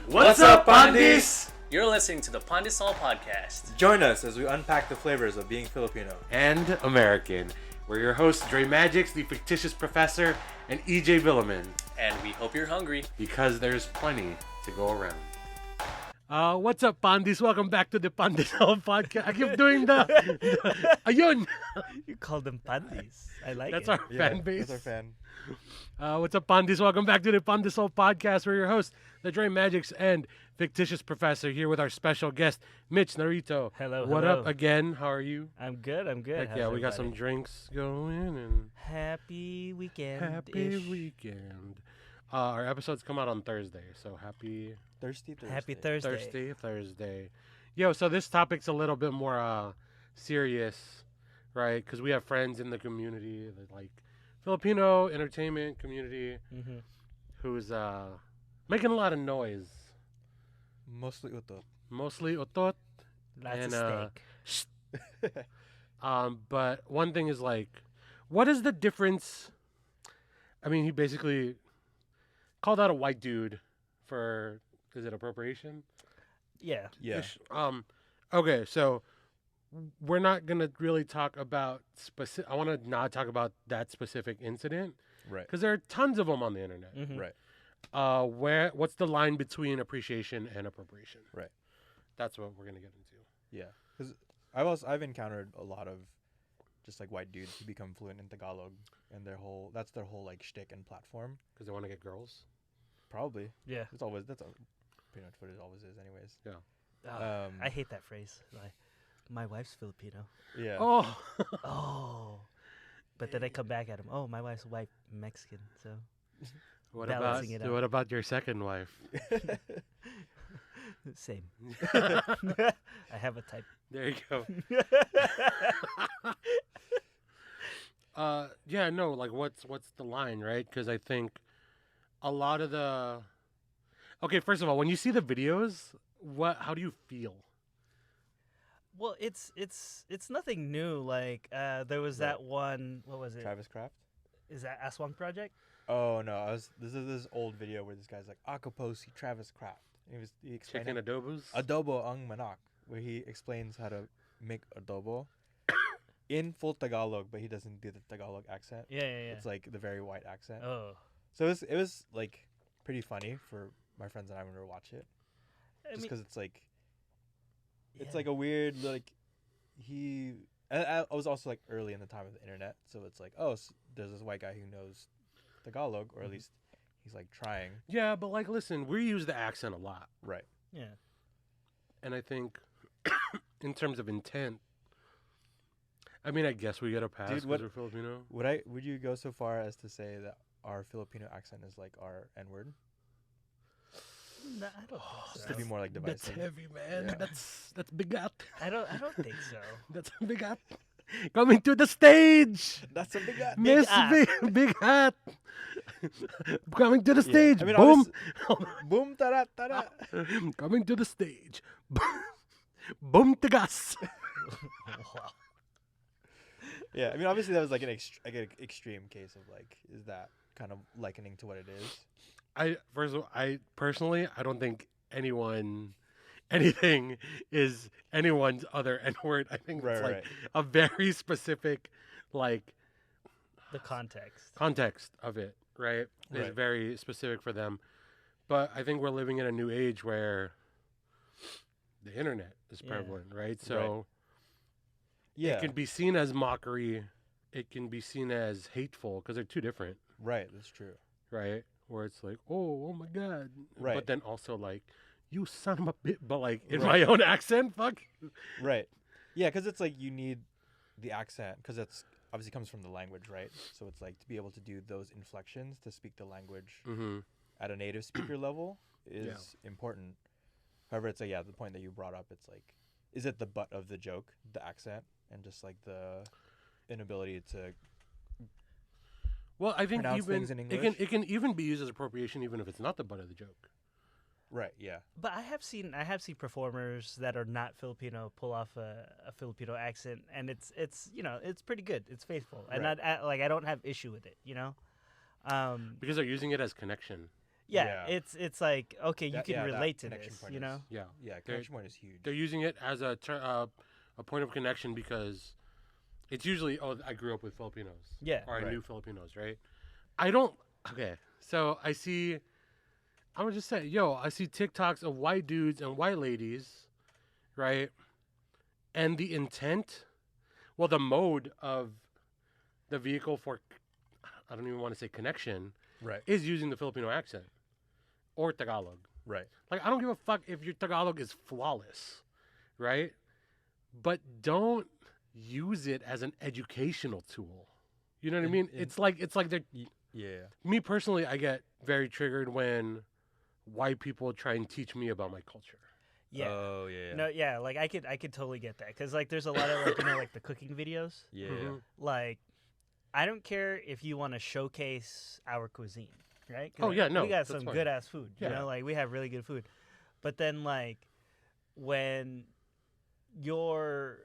What's up, Pandeez? You're listening to the Pandesoul podcast. Join us as we unpack the flavors of being Filipino and American. We're your hosts, Dre Magix, the fictitious professor, and EJ Villaman. And we hope you're hungry. Because there's plenty to go around. What's up, Pandeez? Welcome back to the Pandesoul podcast. I keep doing the ayun. You call them Pandeez. I like That's it. our fan base. That's our fan. What's up, Pandeez? Welcome back to the Pandesoul podcast. We're your hosts, the Dre Magix and fictitious professor, here with our special guest, Mitch Narito. Hello, What hello. up again? How are you? I'm good. Heck How's yeah, we got everybody? some drinks going and Happy weekend. happy weekend. Our episodes come out on Thursday, so happy Thirsty Thursday. Happy Thursday. Thursday. Yo, so this topic's a little bit more serious, right? Because we have friends in the community, the, like Filipino entertainment community, Mm-hmm. who's making a lot of noise. Mostly uto. Mostly otot. Lots And, of steak. But one thing is like, what is the difference? I mean, he basically called out a white dude for, is it appropriation? Yeah. Yeah. Ish. Okay, so we're not gonna really talk about specific. I want to not talk about that specific incident Right. because there are tons of them on the internet. Mm-hmm. Right. What's the line between appreciation and appropriation? Right. That's what we're gonna get into. Yeah. Because I've encountered a lot of just like white dudes who become fluent in Tagalog, and that's their whole like shtick and platform. Because they want to get girls. Probably. Yeah. That's pretty much what it always is, anyways. Oh, I hate that phrase. Like, my wife's Filipino. Yeah. Oh, Oh. But then I come back at him. Oh, my wife's white Mexican. So what Balancing it out. what about your second wife? same. I have a type. There you go. Yeah, no, like what's the line, right? Because I think a lot of the. Okay, first of all, when you see the videos, how do you feel? Well, it's nothing new. Like there was Right. that one. What was it? Travis Kraft? Is that Aswang Project? Oh no, this is this old video where this guy's like Ako si Travis Kraft. And he explained Chicken adobos? adobo ang manak, where he explains how to make adobo in full Tagalog, but he doesn't do the Tagalog accent. Yeah. It's like the very white accent. Oh. So it was like pretty funny for my friends and I when we were watching it, just because it's like a weird like I was also like early in the time of the internet, so it's like there's this white guy who knows Tagalog, or at least he's like trying. Yeah, but like, listen, we use the accent a lot. Right. Yeah. And I think in terms of intent, I mean, I guess we get a pass Dude, because we're Filipino. Would you go so far as to say that our Filipino accent is like our N-word? No, I don't think To so. be more like That's divisive. heavy, man. Yeah. That's bigat. I don't think so. That's bigat. Coming to the stage, That's a big guy. Miss Hat. Big Hat. Coming to the Yeah. stage. I mean, Boom. Boom, tada, tada. Coming to the stage. Boom tigas. Wow. Yeah, I mean, obviously that was like an extreme case of like, is that kind of likening to what it is? First of all, I personally, I don't think anything is anyone's other N-word. I think it's like a very specific, like, The context. context of it, right? Is Right. very specific for them. But I think we're living in a new age where the internet is Yeah. prevalent, right? So Yeah, it can be seen as mockery. It can be seen as hateful because they're two different, right. That's true. right? Where it's like, oh my God. Right. But then also like, you son of a bitch. But like in Right. my own accent, fuck. Right. Yeah, because it's like you need the accent because it's obviously comes from the language, right? So it's like to be able to do those inflections to speak the language Mm-hmm. at a native speaker level is important. However, it's like, yeah, the point that you brought up, it's like, is it the butt of the joke, the accent, and just like the inability to Well, I think pronounce even things in English? it can even be used as appropriation, even if it's not the butt of the joke. Right. Yeah. But I have seen performers that are not Filipino pull off a Filipino accent, and it's it's pretty good. It's faithful, and Right. I don't have issue with it. Because they're using it as connection. Yeah. it's like okay, you That- can yeah, that relate to connection this, point you is- know. Yeah. Yeah, connection point is huge. They're using it as a point of connection because it's usually I grew up with Filipinos. Yeah. Or I Right. knew Filipinos, right? I don't. Okay, so I see. I'm gonna just say, I see TikToks of white dudes and white ladies, right? And the intent, well, the mode of the vehicle for, I don't even want to say connection, Right. is using the Filipino accent or Tagalog. Right. Like, I don't give a fuck if your Tagalog is flawless, right? But don't use it as an educational tool. You know what I mean? It's like they're. Yeah. Me personally, I get very triggered when white people try and teach me about my culture. Yeah. Oh yeah. No, yeah, like I could totally get that because like there's a lot of like like the cooking videos. Yeah. Mhm. Like, I don't care if you want to showcase our cuisine, right? 'Cause, Oh, yeah, no, we got that's some fine. good ass food. You Yeah. know, like we have really good food, but then like when you're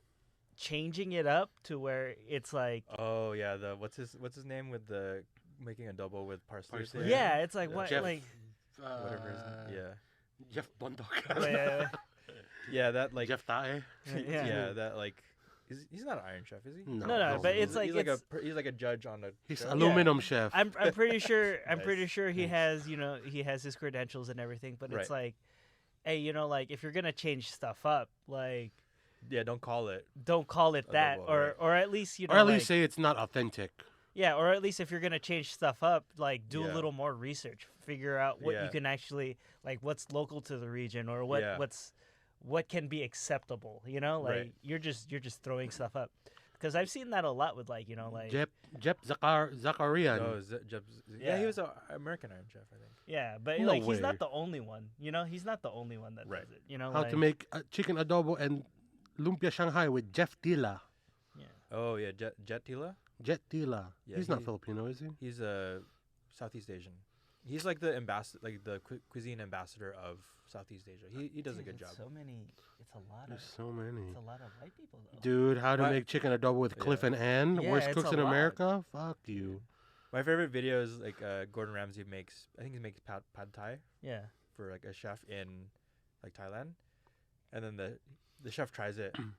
changing it up to where it's like, Oh yeah. The what's his name with the making adobo with parsley? Parsley. there? yeah, it's like Yeah. what Jeff, like Whatever. His, yeah. Jeff Bondok. yeah, Yeah. That like. Jeff Tae. Yeah. That like. He's not an Iron Chef, is he? No, but it's like he's he's like a judge on a. He's show? aluminum chef. I'm pretty sure Nice. he has he has his credentials and everything, but it's Right. like, hey, like if you're gonna change stuff up, like Yeah. Don't call it. don't call it that, Adobo, or right. or at least or at like, least say it's not authentic. yeah, or at least if you're gonna change stuff up, like do a Yeah. little more research, figure out what you Yeah. can actually like what's local to the region or what Yeah. what can be acceptable, like Right. you're just throwing stuff up. Because I've seen that a lot with like like Jeff Zakarian. No, yeah, he Yeah. was an American Iron Chef, I think. yeah, but No like he's way. not the only one, he's not the only one that Right. does it, How like, to make chicken adobo and lumpia Shanghai with Jeff Tila. Oh yeah, Jet Tila. Jet Tila. Yeah, He's not he- Filipino, is he? He's a Southeast Asian. He's like the ambassador, like the cuisine ambassador of Southeast Asia. He does a good job. So many, it's a lot There's so many. it's a lot of white people though. Dude, how to What? make chicken adobo with Cliff Yeah. and Ann? Yeah, Worst it's cooks a in lot. America? Fuck you. My favorite video is like Gordon Ramsay makes. I think he makes pad thai Yeah. for like a chef in like Thailand, and then the chef tries it, and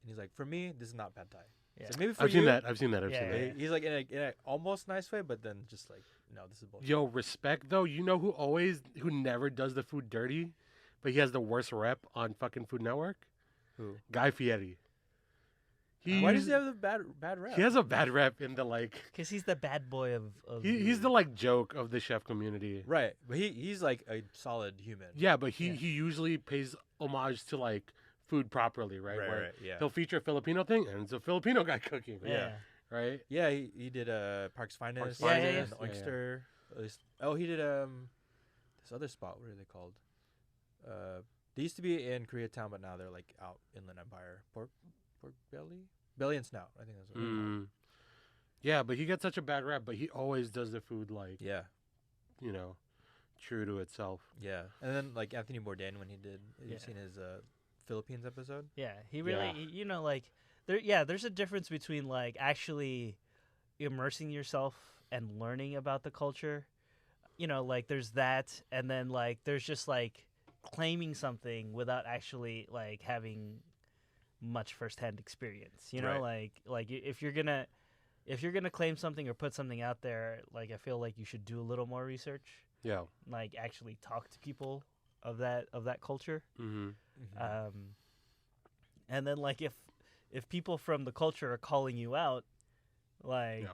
he's like, "For me, this is not pad thai." Yeah. So maybe for I've you, seen that. I've seen that. Yeah. He's like in a almost nice way, but then just like, no, this is bullshit. Yo, respect though. You know who never does the food dirty, but he has the worst rep on fucking Food Network? Who? Guy Fieri. Why does he have the bad rep? He has a bad rep in the like. Because he's the bad boy of He's the like joke of the chef community. Right, but he's like a solid human. Yeah, but he Yeah. usually pays homage to like food properly, right? Right, Where right, yeah. he'll feature a Filipino thing and it's a Filipino guy cooking. yeah. Right? Yeah, he did Parks Finest, Parks Finest, and the yeah, yeah. Oyster. Oh, he did this other spot. What are they called? They used to be in Koreatown, but now they're like out Inland Empire. Pork belly and snout. I think that's what they're called. Mm. Yeah, but he gets such a bad rep, but he always does the food like, Yeah, true to itself. yeah. And then like Anthony Bourdain when he did. Have you Yeah. seen his Philippines episode? Yeah, he really, Yeah. like there's a difference between like actually immersing yourself and learning about the culture. Like there's that, and then like there's just like claiming something without actually like having much firsthand experience. Right. Like if you're gonna claim something or put something out there, like I feel like you should do a little more research, Yeah. like actually talk to people of that culture. Mm-hmm. And then like if people from the culture are calling you out, like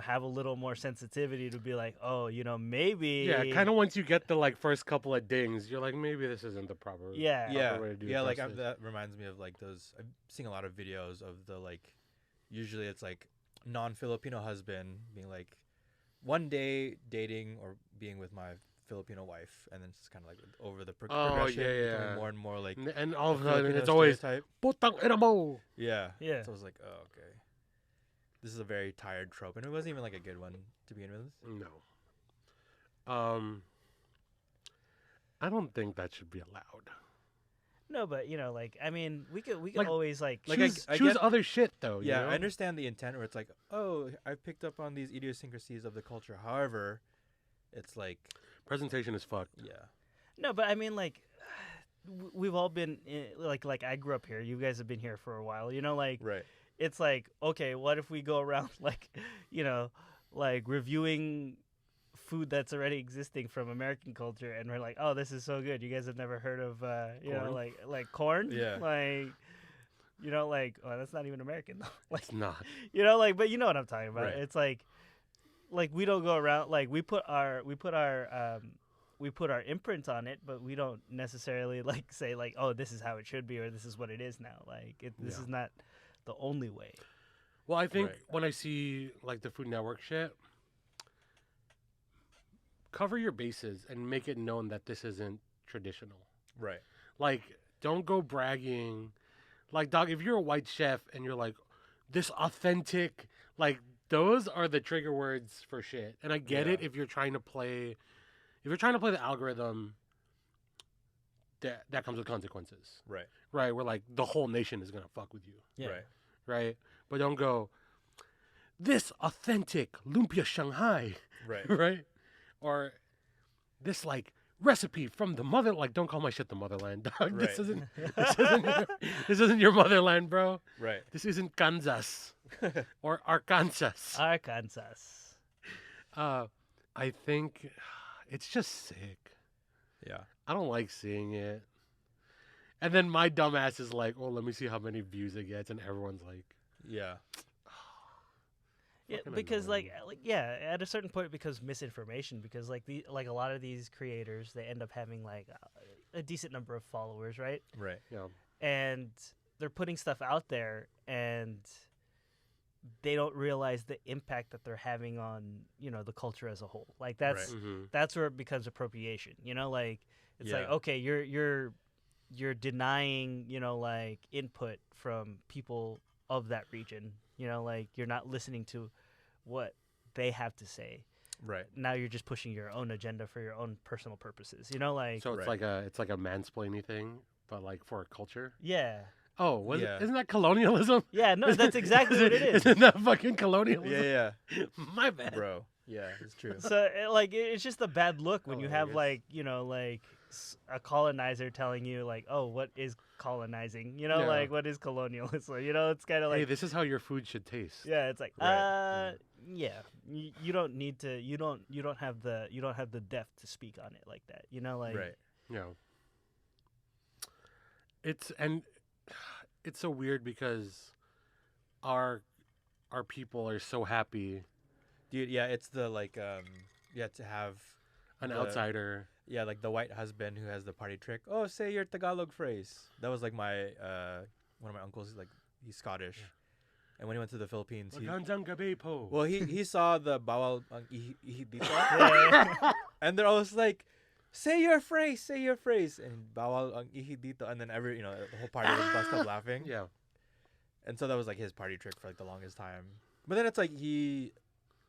have a little more sensitivity to be like, oh, maybe Yeah, kind of once you get the like first couple of dings, you're like, maybe this isn't the proper. Yeah. Yeah, way to do yeah. Like justice. that reminds me of like those. I've seen a lot of videos of the like. Usually it's like non-Filipino husband being like, one day dating or being with my Filipino wife, and then it's kind of like over the progression, becoming more and more like. And all of a a sudden, Filipino it's always stereotype. putang ina mo. Yeah. Yeah. So I was like, oh, okay. This is a very tired trope, and it wasn't even like a good one to begin with. No. I don't think that should be allowed. No, but like I mean, we could Like- always like Like, choose I choose get- other shit though. you Yeah, know? I understand the intent where it's like, oh, I picked up on these idiosyncrasies of the culture. However, it's like, Presentation is fucked. Yeah. No, but I mean, like, we've all been like I grew up here. You guys have been here for a while. You know, like Right. it's like, okay, what if we go around like, like reviewing food that's already existing from American culture, and we're like, oh, this is so good. You guys have never heard of Corn? like corn? Yeah. Like, oh, that's not even American though. Like, It's not. but you know what I'm talking about. Right. It's like we don't go around like we put our imprint on it, but we don't necessarily like say like, oh, this is how it should be or this is what it is now. Like this is not the only way. Well, I think Right. when I see like the Food Network shit, cover your bases and make it known that this isn't traditional. Right. Like, don't go bragging. Like, dog, if you're a white chef and you're like, this authentic, like, those are the trigger words for shit. And I get it if you're trying to play the algorithm, that comes with consequences. Right. Right? Where, like, the whole nation is going to fuck with you. Yeah. Right. Right? But don't go, this authentic lumpia Shanghai. Right. Right? Or this, like, recipe from the mother, like, don't call my shit the motherland, dog. Right. This isn't your motherland, bro. Right. This isn't Kansas or Arkansas. Arkansas. I think it's just sick. Yeah. I don't like seeing it. And then my dumbass is like, oh, let me see how many views it gets, and everyone's like, Yeah. Yeah, fucking because annoying. at a certain point it becomes misinformation because like a lot of these creators they end up having like a decent number of followers, right? Right. yeah, And they're putting stuff out there and they don't realize the impact that they're having on, the culture as a whole. Like that's Right. mm-hmm. that's where it becomes appropriation, like it's like Yeah. okay, you're denying, like input from people of that region. Like you're not listening to what they have to say. Right. Now you're just pushing your own agenda for your own personal purposes. Like So it's Right. like a mansplaining thing, but like for a culture. yeah. Oh, Yeah. isn't that colonialism? Yeah, no, that's exactly what it is. Isn't that fucking colonialism? Yeah. My bad. Bro. Yeah. It's true. So it's just a bad look when you have Hilarious. like a colonizer telling you like, oh, what is colonizing? Yeah. Like what is colonialism? It's kind of like Hey, this is how your food should taste. yeah, it's like Right. yeah, you don't need to you don't have the depth to speak on it like that. Like Right. Yeah. It's so weird because our people are so happy Dude, yeah, it's the like to have an the- outsider. Yeah, like the white husband who has the party trick. Oh, say your Tagalog phrase. That was like my one of my uncles. Like he's Scottish, and when he went to the Philippines, Magandang gabi po. well he saw the bawal ang ihi dito, Yeah. and they're always like, say your phrase, and bawal ang ihi dito, and then the whole party would bust up laughing. Yeah. And so that was like his party trick for like the longest time. But then it's like he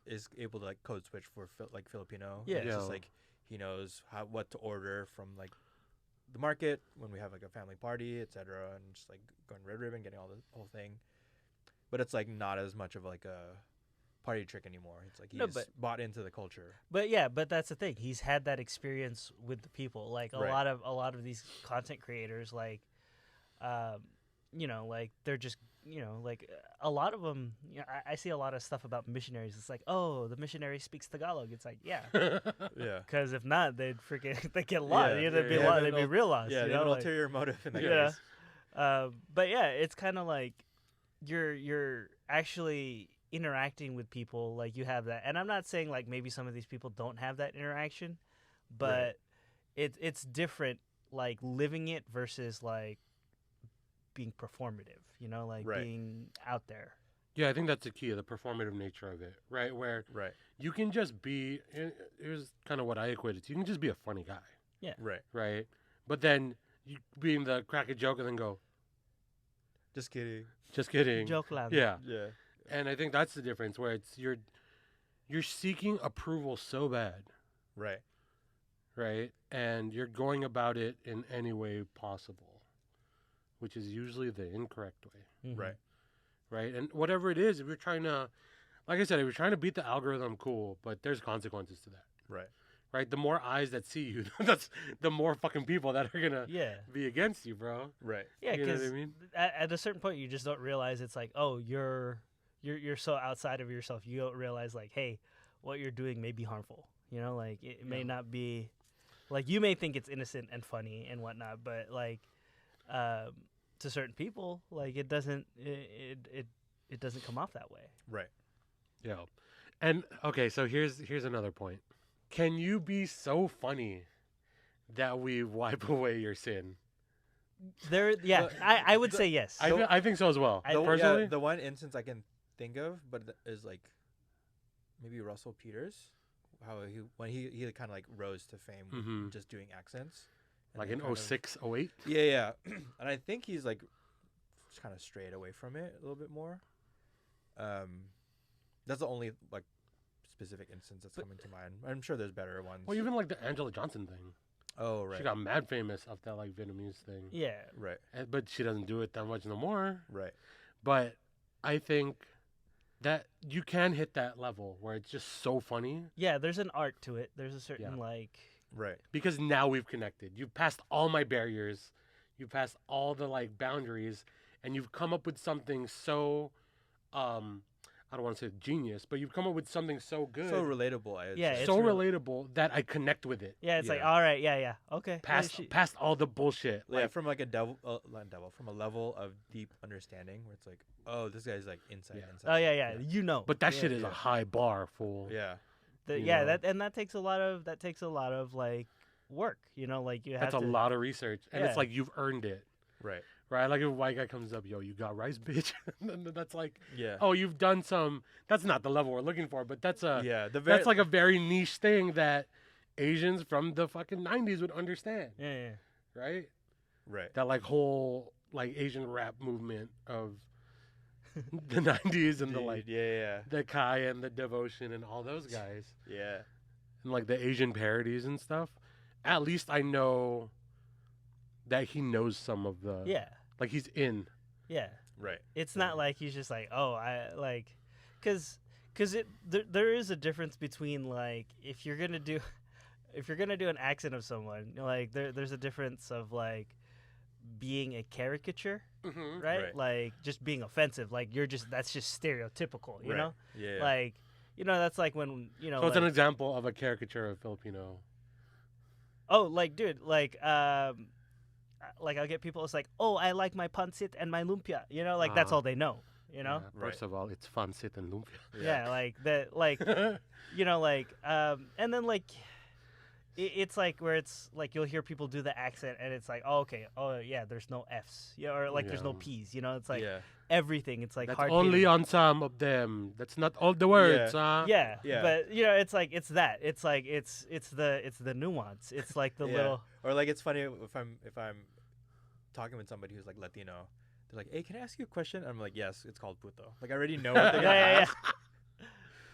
is able to like code switch for Filipino. Yeah. It's just Yeah. like he knows what to order from like the market when we have like a family party, etc., and just like going red ribbon, getting all the whole thing. But it's like not as much of like a party trick anymore. It's like he's No, but- bought into the culture. But that's the thing. He's had that experience with the people. Like a Right. lot of these content creators, like, like they're just, like a lot of them. I see a lot of stuff about missionaries. It's like, oh, the missionary speaks Tagalog. It's like, yeah, Yeah. because if not, they'd they get lost. Yeah, They'd be yeah. lost. They'd be real lost. Yeah, you they have know, an like- ulterior motive in that Yeah. case. But yeah, it's kind of like you're actually interacting with people. Like you have that, and I'm not saying like maybe some of these people don't have that interaction, but it's different. Like living it versus like being performative. Like Right. being out there. Yeah, I think that's the key, the performative nature of it, right? Where Right. you can just be, here's kind of what I equate it to. You can just be a funny guy, Right. right? But then you being the crack a joke and then go, Just kidding. just kidding. Joke lang. Yeah. Yeah. And I think that's the difference where it's you're seeking approval so bad, Right. right? And you're going about it in any way possible, which is usually the incorrect way, Mhm. Right. right? And whatever it is, if you're trying to, like I said, if you're trying to beat the algorithm, cool, but there's consequences to that, Right. right? The more eyes that see you, that's the more fucking people that are gonna Yeah. be against you, bro. Right. Yeah, You know what because I mean? at a certain point, you just don't realize it's like, oh, you're so outside of yourself. You don't realize like, hey, what you're doing may be harmful. You know, like it may not be, like you may think it's innocent and funny and whatnot, but like, to certain people, like it doesn't come off that way. Right. Yeah. And okay, so here's another point. Can you be so funny that we wipe away your sin? I would say yes. I think so as well. Personally, the one instance I can think of, but is like maybe Russell Peters, how he kind of like rose to fame with just doing accents, and like then in kind of- 06, 08? Yeah, and I think he's like just kind of strayed away from it a little bit more. That's the only like specific instance that's coming to mind. I'm sure there's better ones. Well, even like the Angela Johnson thing. Oh, right. She got mad famous off that like Vietnamese thing. Yeah. Right. But she doesn't do it that much no more. Right. But I think that you can hit that level where it's just so funny Yeah, there's an art to it. There's a certain Yeah. like Right. because now we've connected. You've passed all my barriers. You've passed all the like boundaries, and you've come up with something so I don't want to say genius, but you've come up with something so good, So relatable. I'd Yeah, say. it's so real- relatable that I connect with it. yeah, it's like Yeah. all right, yeah, okay. Past all the bullshit. Yeah, Like, from like from a level of deep understanding where it's like, oh, this guy's like inside. Oh yeah, you know. but that Yeah. shit is a high bar, fool. Yeah. you Yeah, know. that takes a lot of like work. You know, like you have That's a to. lot of research, and Yeah. it's like you've earned it, Right. right? Like if a white guy comes up, yo, you got rice, bitch. And then that's like, Yeah. oh, you've done some. That's not the level we're looking for, but that's a Yeah. that's like a very niche thing that Asians from the fucking 90s would understand, Yeah. right? right. That like whole like Asian rap movement of the 90s and the Dude, like yeah. the Kai and the Devotion and all those guys Yeah. and like the Asian parodies and stuff. At least I know that he knows some of the Yeah. like he's in. Yeah. Right. It's not like he's just like, oh, I like, cause there is a difference between like if you're gonna do an accent of someone, like there's a difference of like being a caricature, Mm-hmm. right? Right. Like just being offensive, like that's just stereotypical, you Right. know? Yeah. Like, that's like when So it's an like, example of a caricature of Filipino. oh, like dude, like I'll get people. It's like, oh, I like my pancit and my lumpia. Like that's Ah. all they know. Yeah, Right. first of all, it's fun sit and lumpia. Yeah, like that, like and then like it's like where it's like you'll hear people do the accent and it's like, oh, okay, oh yeah, there's no F's, or like there's no Yeah. P's. It's like yeah. everything. It's like That's hard only hitting. on some of them. That's not all the words, huh? Yeah, Yeah. but it's like it's that. It's like it's the nuance. It's like the Yeah. little. Or like it's funny if I'm talking with somebody who's like Latino, they're like, "Hey, can I ask you a question?" I'm like, "Yes, it's called puto." Like I already know what they're gonna Yeah. ask.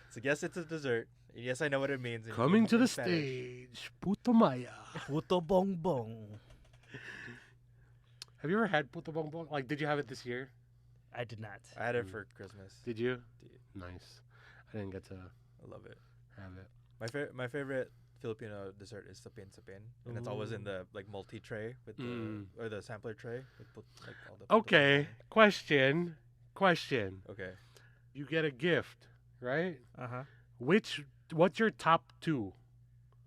It's like, yes, it's a dessert. Yes, I know what it means. Coming to the Spanish. stage, Puto Maya. Puto bongbong. Have you ever had Puto Bongbong? Like, did you have it this year? I did not. I had it for Christmas. Did you? Dude. Nice. I didn't get to I love it. have it. My favorite Filipino dessert is sapin, and it's always in the like multi tray with the or the sampler tray with like all the. Okay, question. Okay. You get a gift, right? Uh-huh. What's your top two?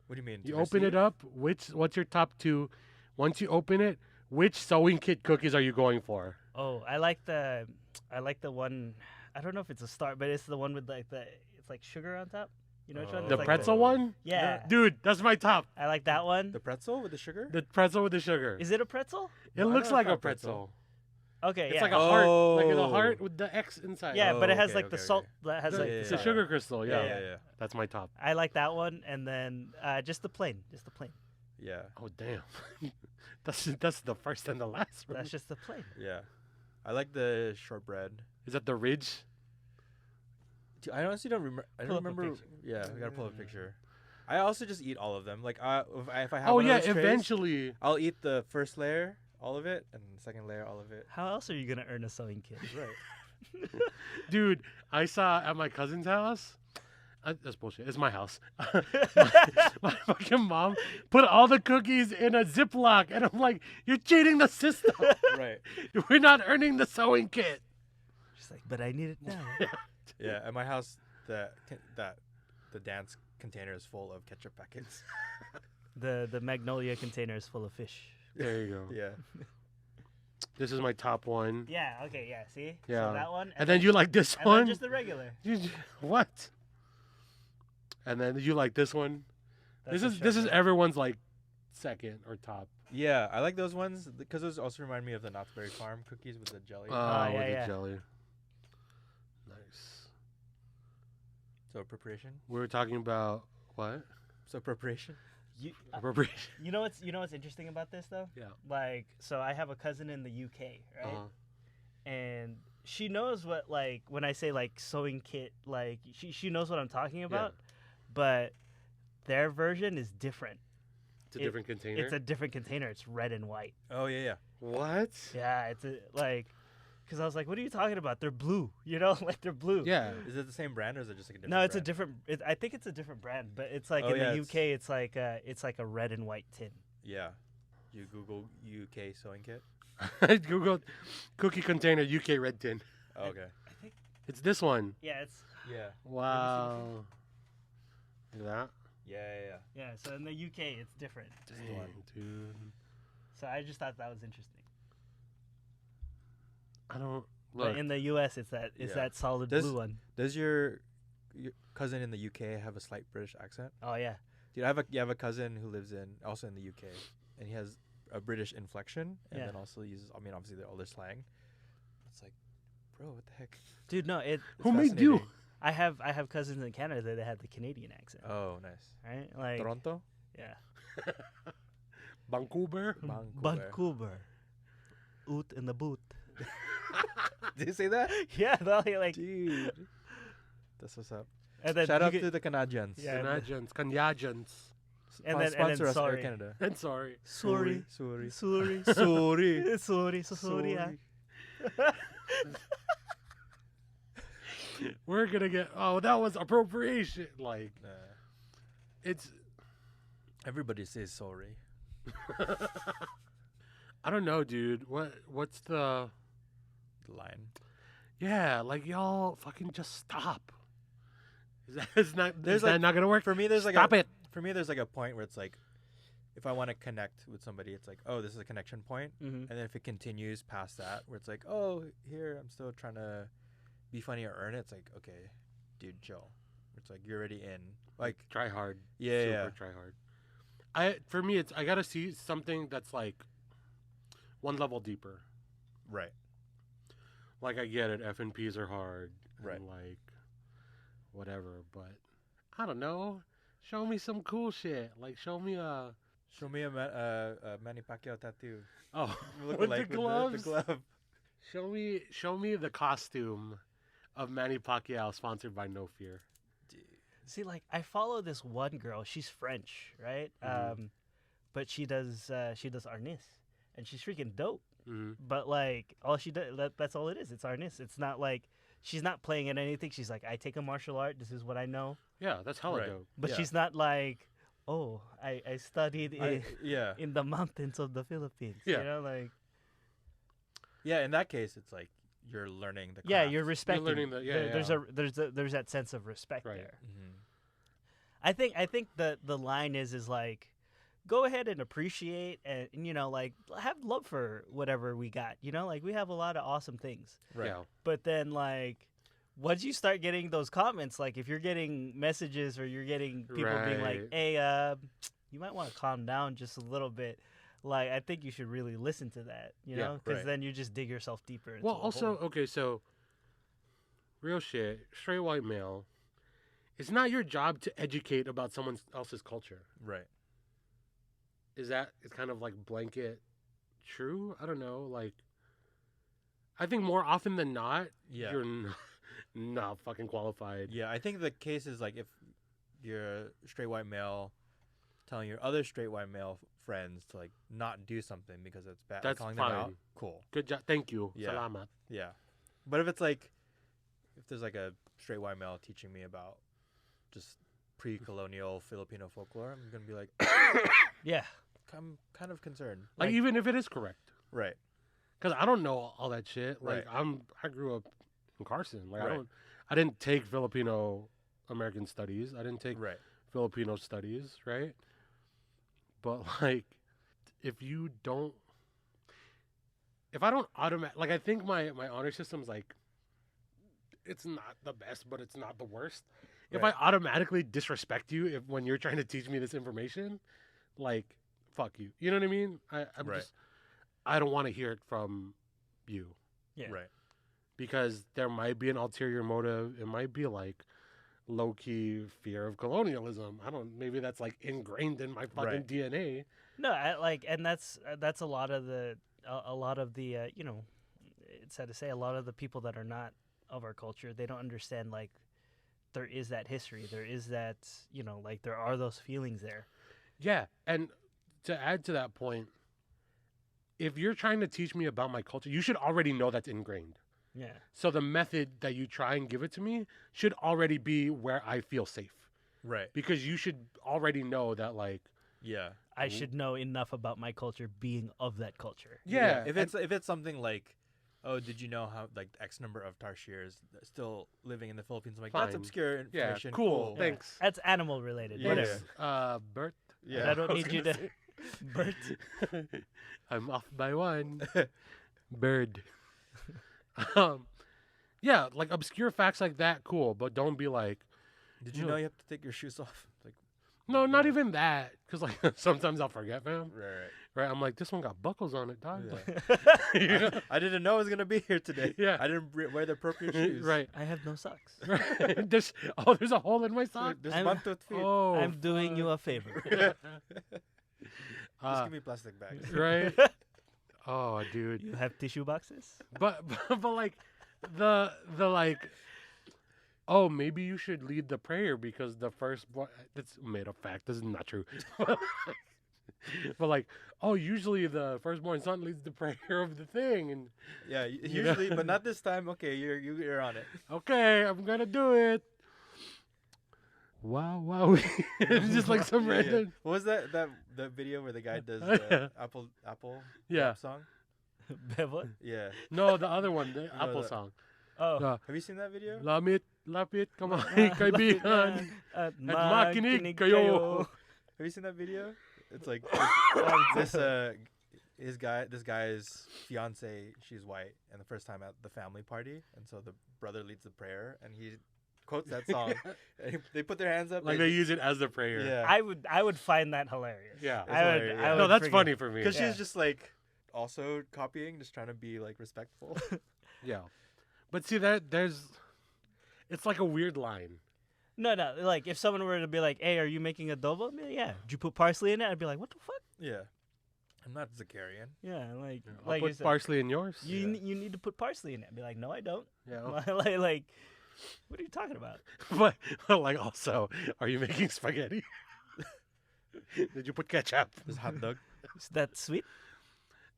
What do you mean? You to open it receive? up. What's your top two? Once you open it, which sewing kit cookies are you going for? Oh, I like the one. I don't know if it's a star, but it's the one with like it's like sugar on top. You know which one? Oh. The It's like pretzel one? Yeah, Dude, that's my top. I like that one. The pretzel with the sugar. The pretzel with the sugar. Is it a pretzel? It No, I looks know like it's a not pretzel. pretzel. Okay, It's yeah. like a heart, like the Oh. heart with the X inside. Yeah, but it has okay, like the okay, salt okay. that has The- like Yeah, it's the a yeah. sugar crystal. Yeah. Yeah. That's my top. I like that one, and then just the plain. Yeah. Oh damn, that's the first and the last. Bro. That's just the plain. Yeah. I like the shortbread. Is that the ridge? Dude, I honestly don't remember. I Pull don't up a remember. picture. Yeah, we gotta pull up a picture. I also just eat all of them. Like, if I have Oh one of yeah, those trays, eventually. I'll eat the first layer, all of it, and the second layer, all of it. How else are you gonna earn a sewing kit? Right. Dude, I saw at my cousin's house, That's bullshit. It's my house. my fucking mom put all the cookies in a Ziploc, and I'm like, you're cheating the system. Right. We're not earning the sewing kit. She's like, but I need it now. Yeah. At my house, the dance container is full of ketchup packets. The Magnolia container is full of fish. There you go. Yeah. This is my top one. Yeah. Okay. Yeah. See. Yeah. So that one. And then you like this and one? then just the regular. What? And then you like this one? That's This is everyone's like second or top. Yeah, I like those ones because those also remind me of the Knott's Berry Farm cookies with the jelly. Oh, with yeah. the jelly. Nice. So appropriation. We were talking about what? So appropriation. Appropriation. You know what's interesting about this though? Yeah. Like, so I have a cousin in the UK, right? Uh-huh. And she knows what, like, when I say like sewing kit, like she knows what I'm talking about, but their version is different. It's a different container. It's a different container. It's red and white. Oh yeah. What? Yeah, it's because I was like, what are you talking about? They're blue, like they're blue. Yeah. Is it the same brand or is it just like a different? No, it's brand? a different. I think it's a different brand, but it's like Oh, in yeah, the UK, it's like a red and white tin. Yeah. You Google UK sewing kit. I googled cookie container UK red tin. Oh, okay. I think. It's this one. Yeah, it's. Yeah. Wow. Look at that. Yeah. Yeah, so in the UK, it's different. Dang, dude. So I just thought that was interesting. I don't look. But in the US, it's that solid blue one. Does your cousin in the UK have a slight British accent? Oh yeah. Dude, you have a cousin who lives also in the UK, and he has a British inflection, and then also uses. I mean, obviously all their slang. It's like, bro, what the heck? Dude, no, Who made you? I have cousins in Canada that have the Canadian accent. Oh, nice. Right? Like Toronto. yeah. Vancouver. Vancouver. Oot in the boot. Did you say that? Yeah, like Dude. That's what's up. and then Shout you out could- to the Canadians. Yeah. Canadians. And then sponsor us, Air sorry. Canada. And sorry. Sorry. Sorry. Sorry. Sorry. Sorry. So sorry. Yeah. We're gonna get. Oh, that was appropriation. Like, Nah. it's. Everybody says sorry. I don't know, dude. What's the Line. Yeah, like y'all fucking just stop. Is that There's not gonna work? For me, there's like Stop it. For me, there's like a point where it's like, if I want to connect with somebody, it's like, oh, this is a connection point. Mm-hmm. And then if it continues past that, where it's like, oh, here I'm still trying to be funny or earn it. It's like, okay, dude, chill. It's like you're already in. Like, Try hard. yeah, Super yeah. try hard. For me, I gotta see something that's like one level deeper. Right. Like I get it, FNPs are hard, Right. And like whatever, but I don't know. Show me some cool shit. Like show me a Manny Pacquiao tattoo. oh Look with like the gloves. The glove. Show me the costume of Manny Pacquiao sponsored by No Fear. See, like I follow this one girl. She's French, right? Mhm. But she does arnis, and she's freaking dope. Mm-hmm. But like all she does, that's all it is. It's arnis. It's not like she's not playing at anything. She's like, I take a martial art. This is what I know. Yeah, that's hella Right. dope. But Yeah. she's not like, oh, I studied Yeah. in the mountains of the Philippines. Yeah. You know, like Yeah, in that case, it's like you're learning the craft. yeah, you're respecting. learning the- yeah, There's that sense of respect Right. there. Mhm. I think the line is like, go ahead and appreciate and like have love for whatever we got. Like we have a lot of awesome things. Right. Yeah. But then like once you start getting those comments, like if you're getting messages or you're getting people being like, Right. hey, you might want to calm down just a little bit. Like I think you should really listen to that, Yeah, because right. then you just dig yourself deeper. Into Well, a also, hole. okay, so real shit, straight white male. It's not your job to educate about someone else's culture. Right. Is that it's kind of like blanket true? I don't know. Like, I think more often than not, Yeah. you're not fucking qualified. Yeah, I think the case is like if you're a straight white male telling your other straight white male friends to like not do something because it's bad, That's calling them out. fine. Cool. Good job. Thank you. Yeah. Salamat. Yeah. But if it's like if there's like a straight white male teaching me about just pre-colonial Filipino folklore, I'm gonna be like, Yeah. I'm kind of concerned. Like even if it is correct, Right. because I don't know all that shit. Like Right. I grew up in Carson. Like Right. I didn't take Filipino American studies. I didn't take Right. Filipino studies, right? But like, if I don't like, I think my honor system's like, it's not the best, but it's not the worst. If I Right. automatically disrespect you when you're trying to teach me this information, like, fuck you. You know what I mean? Right. I don't want to hear it from you Yeah. Right. because there might be an ulterior motive. It might be like low key fear of colonialism. I don't. Maybe that's like ingrained in my fucking Right. DNA. No, and that's a lot of the you know, it's sad to say, a lot of the people that are not of our culture, they don't understand like there is that history, there is that, you know, like there are those feelings there. Yeah, and to add to that point, if you're trying to teach me about my culture, you should already know that's ingrained. Yeah. So the method that you try and give it to me should already be where I feel safe. Right. Because you should already know that, like, Yeah. I should know enough about my culture being of that culture. yeah, If it's something like, oh, did you know how like X number of Tarshirs still living in the Philippines? I'm like, that's Fine. obscure yeah, information. cool, Yeah. thanks. That's animal related. Yeah. Whatever. Bert, Yeah. I don't I was need you gonna to Bert. I'm off by one. Bird. Yeah, like obscure facts like that, cool, but don't be like, Did you know you have to take your shoes off? Like, no, not Yeah. even that, because like sometimes I'll forget, fam. right. Right? I'm like, this one got buckles on it, dog. Yeah. You know? I didn't know I was gonna be here today. Yeah. I didn't wear the appropriate shoes. Right. I have no socks. Right. there's a hole in my sock. There's I'm- 1, 2, 3. Oh, I'm doing you a favor. Just give me plastic bags. right. Oh, dude. You have tissue boxes? But like the like, oh, maybe you should lead the prayer because the firstborn. That's made up fact. This is not true. But like, oh, usually the firstborn son leads the prayer of the thing, and Yeah, know? usually, but not this time. Okay, you're on it. okay, I'm gonna do it. Wow. It's just like some Yeah. random. What was the video where the guy does Yeah. the apple Yeah. rap song? What? Yeah. No, the other one, the No, Apple the- song. Oh. Have you seen that video? Lapit, come on, kaibigan. At makinig kayo. Have you seen that video? It's like this this guy's fiance, she's white, and the first time at the family party, and so the brother leads the prayer, and he quotes that song, and they put their hands up, Like they use it as the prayer. yeah, I would find that hilarious. Yeah. It's I would. hilarious, I yeah. would No, that's friggin- funny for me. because Yeah. she's just like also copying, just trying to be like respectful. Yeah. But see it's like a weird line. No, like if someone were to be like, "Hey, are you making adobo?" I'd be like, yeah. Did you put parsley in it? I'd be like, "What the fuck?" Yeah, I'm not Zakarian. Yeah, like I'll like you put said, parsley in yours. you Yeah. you need to put parsley in it. I'd be like, "No, I don't." Yeah. like, what are you talking about? But like also, are you making spaghetti? Did you put ketchup? This hot dog. Is that sweet?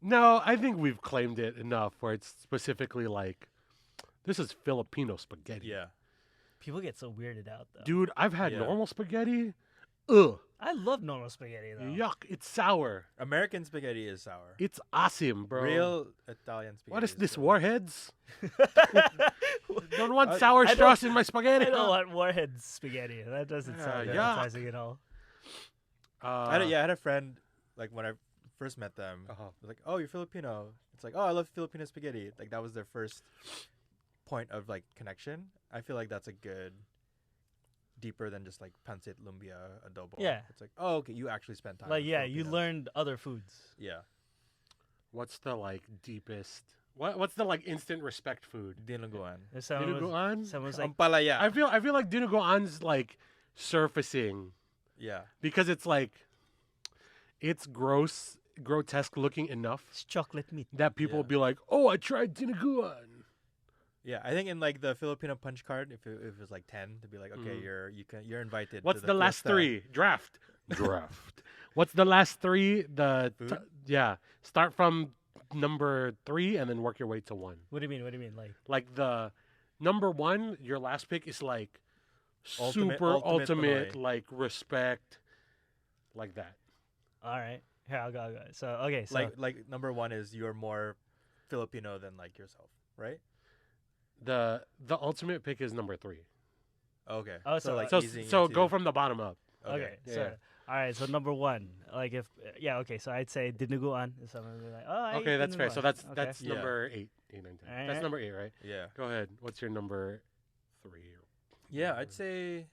No, I think we've claimed it enough where it's specifically like, this is Filipino spaghetti. Yeah, People get so weirded out though. Dude, I've had Yeah. normal spaghetti. Ugh. I love normal spaghetti though. Yuck. It's sour. American spaghetti is sour. It's awesome, bro. Real Italian spaghetti. What is this, good. Warheads? Don't want I- sour I don't- straws in my spaghetti. I don't want Warhead spaghetti. That doesn't sound yuck. appetizing at all. I had a friend, like when I first met them, Uh-huh. was like, "Oh, you're Filipino." It's like, "Oh, I love Filipino spaghetti." Like that was their first point of like connection. I feel like that's a good, deeper than just like pancit, lumpia, adobo. Yeah. It's like, oh, okay, you actually spent time. Like, with yeah, you Filipinos. learned other foods. Yeah, What's the like deepest? What's the like instant respect food? dinuguan. If someone was, Dinuguan? someone's like, Ampalaya. I feel like dinuguan's like surfacing Yeah, because it's like it's grotesque looking enough it's chocolate meat. that people Yeah. will be like, "Oh, I tried dinuguan." yeah. I think in like the Filipino punch card, if it was like 10, to be like, okay, you're invited. What's to the last fiesta. three? Draft. What's the last three? Food? Yeah. Start from number 3 and then work your way to 1. What do you mean? What do you mean? Like, Like the number 1, your last pick is like super ultimate ultimate like respect, like that. All right. Here, I'll go. So, okay. So, like number one is you're more Filipino than like yourself, right? The ultimate pick is number 3. Okay. Oh, so, like So easing so into- go from the bottom up. okay. Yeah. So, all right. So, number one, like if, yeah, okay. So, I'd say dinuguan. If someone would be like, oh, I Okay, eat that's fair. So dinuguan. that's Okay. that's Yeah. number 8, 9, 10. Alright, That's alright. number 8, right? Yeah. Go ahead. What's your number 3? Yeah, I'd say,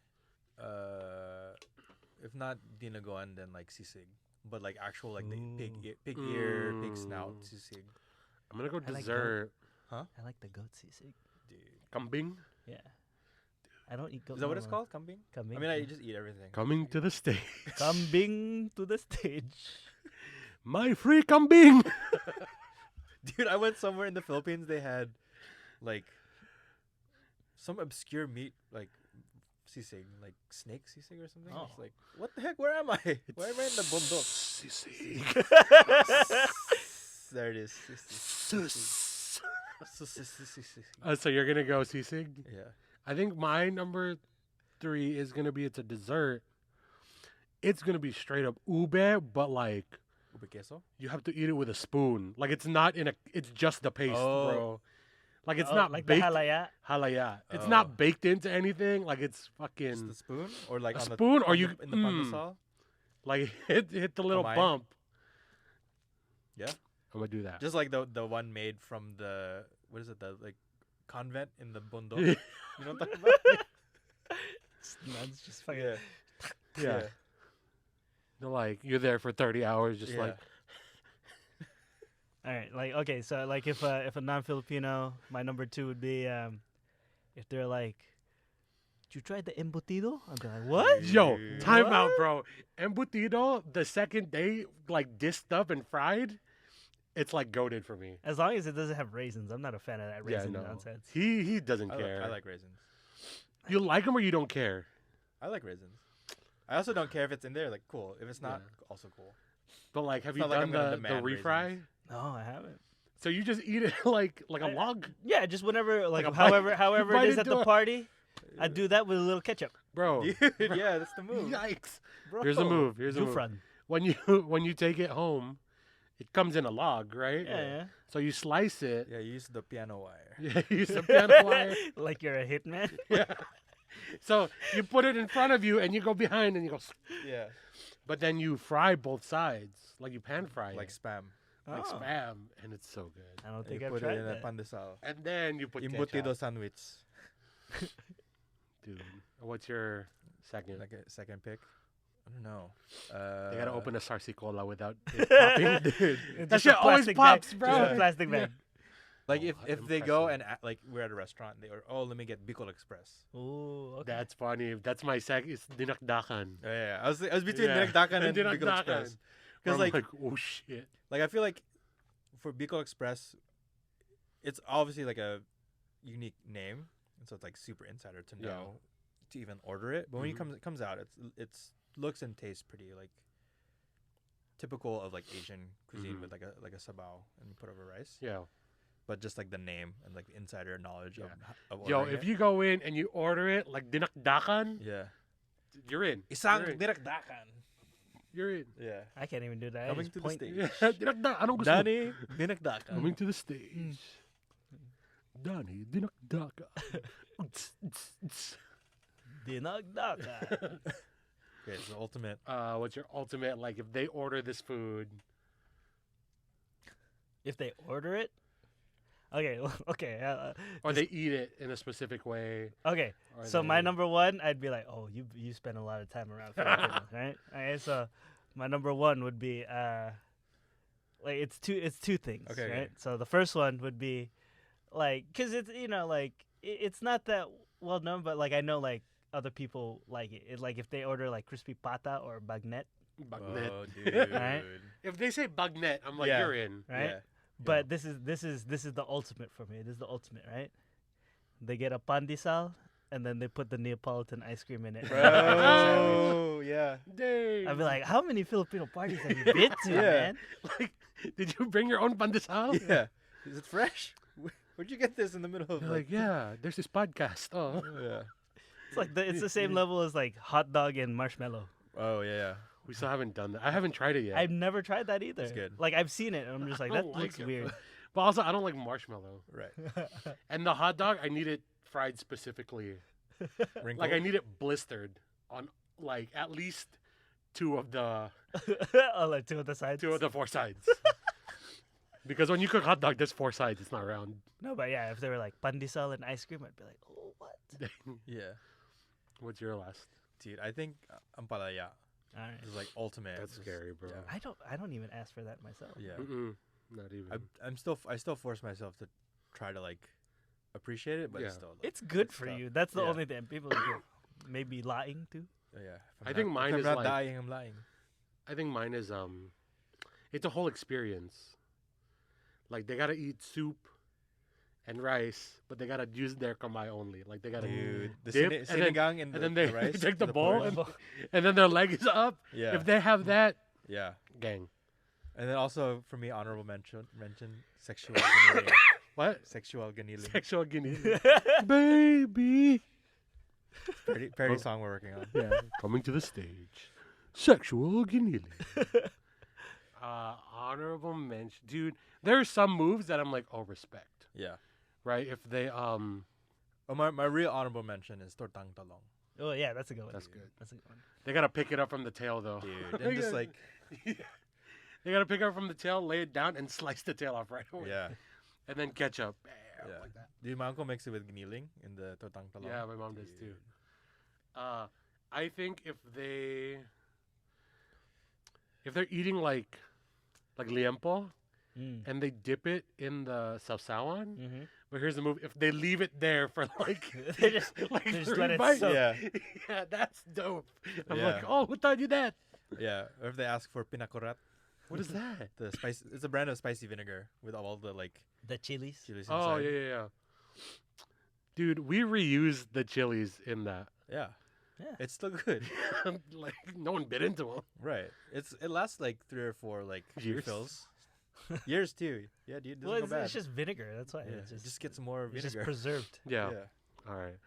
if not dinuguan, then like sisig, but like actual like the pig ear, pig snout Mm. sisig. I'm gonna go I like dessert. I like the goat sisig. Dude, Kambing. Yeah. I don't eat goat. is that what it's normal. called? Kambing? Kambing. I mean, I just eat everything. Coming to the stage. Kambing to the stage. My free kambing. Dude, I went somewhere in the Philippines. They had like some obscure meat, like sisig, like snake sisig or something. Oh. It's like, what the heck? Where am I? Where am I in the bundok? Sisig. There it is. Sus. Sisig. So you're gonna go sisig? Yeah. I think my number 3 is gonna be it's a dessert. It's gonna be straight up ube, but like Ube queso? you have to eat it with a spoon. Like it's not in a. It's just the paste, Oh. bro. Like it's Oh, not like baked. the halaya. Halaya. It's Oh. not baked into anything. Like it's Just fucking the spoon? Or like a on spoon, or on you in the mm, pandesal? like hit the little Kamay? bump. Yeah. I'm gonna do that. Just like the one made from the, what is it, the like convent in the bundok? You know what I'm talking about? Nuns just fucking. Yeah. yeah. They're like you're there for 30 hours, just Yeah. like All right, like okay, so like if a non-Filipino, my number 2 would be if they're like, "Did you try the embutido?" I'd be like, "What?" yo, time What? out, bro. Embutido, the second day, like dished up and fried, it's like goated for me. As long as it doesn't have raisins, I'm not a fan of that raisin nonsense. He doesn't I care. like raisins. You like them or you don't care? I like raisins. I also don't care if it's in there. Like, cool. If it's not, Yeah. also cool. But like, have It's you not like done I'm gonna the demand refry? raisins. No, I haven't. So you just eat it like a I- log, Yeah, just whenever, like, a bite- however bite it is at into the a- party, I do that with a little ketchup. bro. Dude, yeah, that's the move. Yikes! Bro. Here's a move. Here's a move. Jufran. When you take it home, it comes in a log, right? Yeah, So you slice it. Yeah, you use the piano wire. Yeah, you use the piano wire. like you're a hitman. Yeah. So you put it in front of you and you go behind and you go. Yeah, But then you fry both sides, like you pan fry like it, spam. like Oh. spam, and it's so good. I don't And think you I've put it tried in that. a pandesal. And then you put Embutido ketchup. sandwich. Dude, what's your second? Like a second pick. I don't know. They gotta open a sarsicola without it popping. Dude. That Just shit a always plastic pops, bag. bro. Just a Yeah. plastic bag. Like Oh, if they go impressive. and like we're at a restaurant, they are, oh, let me get Bicol Express. Ooh, okay. That's funny. That's my second. It's dinakdakan. Yeah. I was between Yeah. Dinagdakan and Dinagdakan. Bicol Express. Where Because I'm like oh shit. I feel like for Bicol Express, it's obviously like a unique name, and so it's like super insider to Yeah. know to even order it. But when Mhm. it comes out, it's looks and tastes pretty like typical of like Asian cuisine Mhm. with like a sabao and you put over rice. Yeah. But just like the name and like insider knowledge Yeah. of Yo, ordering if it. you go in and you order it like dinakdakan, Yeah. you're in. Isang You're in. dinagdakan. You're in. Yeah. I can't even do that. I Coming just to the point. stage. Yeah. Dinakdakan. Anong gusto mo? Dani dinagdakan. Coming to the stage. Danny, dinakdakan. Dinagdaga. Okay, it's the ultimate. What's your ultimate, like, if they order this food? If they order it, okay, okay, Or they eat it in a specific way. okay. Or So they- my number one, I'd be like, oh, you spend a lot of time around Filipinos, right? Okay, so my number one would be like it's two things, Okay, right? okay. So the first one would be like, cause it's like it's not that well known, but like I know like other people like it. Like if they order like crispy pata or bagnet, Bagnet. Oh, dude. Right? If they say bagnet, I'm like, Yeah. you're in. right? Yeah. But this is the ultimate for me. This is the ultimate, right? They get a pandesal and then they put the Neapolitan ice cream in it. Bro, yeah. Dang. I'd be like, how many Filipino parties have you been to, Yeah. man? like, did you bring your own pandesal? Yeah. Is it fresh? Where'd you get this in the middle of They're like, yeah, there's this podcast. Oh. yeah. It's like it's the same level as like hot dog and marshmallow. Oh yeah. We still haven't done that. I haven't tried it yet. I've never tried that either. It's good. Like I've seen it, and I'm just like, I that don't like looks it, weird. But also, I don't like marshmallow. Right. And the hot dog, I need it fried specifically. Wrinkle? Like I need it blistered on like at least two of the Oh, like two of the sides. 4 sides. Because when you cook hot dog, there's 4 sides. It's not round. No, but yeah, if they were like pandesoul and ice cream, I'd be like, oh, what? Yeah. What's your last? Dude, I think ampalaya All right. is like ultimate. That's Just- scary, bro. Yeah. I don't even ask for that myself. Yeah. Mm-mm, not even. I still force myself to try to like appreciate it, but Yeah. it's still. Like, It's good it's for tough. you. That's the Yeah. only thing people are maybe lying to. Yeah. I think mine if is I'm not like- dying, I'm lying. I think mine is it's a whole experience. Like they gotta eat soup and rice, but they gotta use their kamay only. Like they gotta Dude, the dip, and then- sinigang and then the they rice, take the the bowl porridge. and then their leg is up. Yeah. If they have that, Yeah. gang. And then also for me, honorable mention sexual ganiling. What? Sexual ganiling. Sexual guinea. Baby. Parody song we're working on. Yeah. Coming to the stage. Sexual guinea. Honorable mention. Dude, there are some moves that I'm like, oh, respect. Yeah. Right? If they, Oh, my real honorable mention is tortang talong. Oh yeah, that's a good one. That's good. That's a good one. They gotta pick it up from the tail, though. Dude, and just like, They gotta pick it up from the tail, lay it down, and slice the tail off right away. yeah. And then ketchup. Bam, Yeah. like that. Dude, my uncle makes it with giniling in the tortang talong. Yeah, my mom does too. Dude. I think if they're eating like liempo Mm. and they dip it in the sausawan, Mm-hmm. but here's the move: if they leave it there for like They just like they just 3 let it bites, soak. Yeah. yeah, that's dope. I'm Yeah. like, oh, who taught you that? Yeah. Or if they ask for pinacorat, What is that? the spice, it's a brand of spicy vinegar with all the like The chilies. chilies Oh inside. yeah. Dude, we reused the chilies in that. Yeah. Yeah. It's still good. Like no one bit into them. Right. It lasts like 3 or 4 like Years. refills. Years too. Yeah, dude. It doesn't Well, go it's, bad. it's just vinegar. That's why. yeah. It's Just get some more it's just vinegar. preserved. Yeah. Yeah. All right.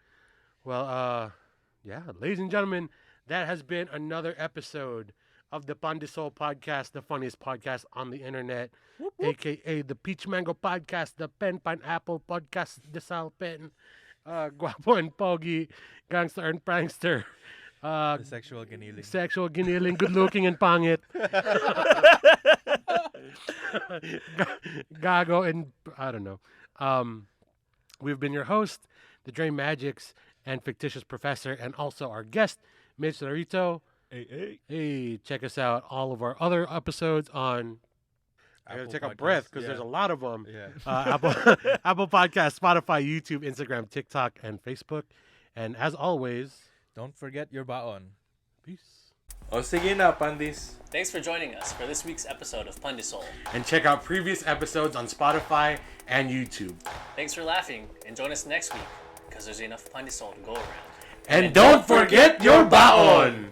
Well, yeah, ladies and gentlemen, that has been another episode of the Pandesoul podcast, the funniest podcast on the internet, aka the Peach Mango podcast, the Pen Pineapple podcast, the Sal Pen, Guapo and Pogi, Gangster and Prankster, The sexual ganiling. Sexual Giniling, Good Looking and Pangit, Gago and I don't know. We've been your host, the Dre Magics and Fictitious Professor, and also our guest, Mitch Narito. Hey, check us out. All of our other episodes on. I gotta Apple take a Podcasts, breath because yeah. there's a lot of them. Yeah. Apple Podcasts, Spotify, YouTube, Instagram, TikTok, and Facebook. And as always, Don't forget your baon. peace. O sige na, Pandeez. Thanks for joining us for this week's episode of Pandesoul. And check out previous episodes on Spotify and YouTube. Thanks for laughing, and join us next week because there's enough Pandesoul to go around. And don't forget your baon!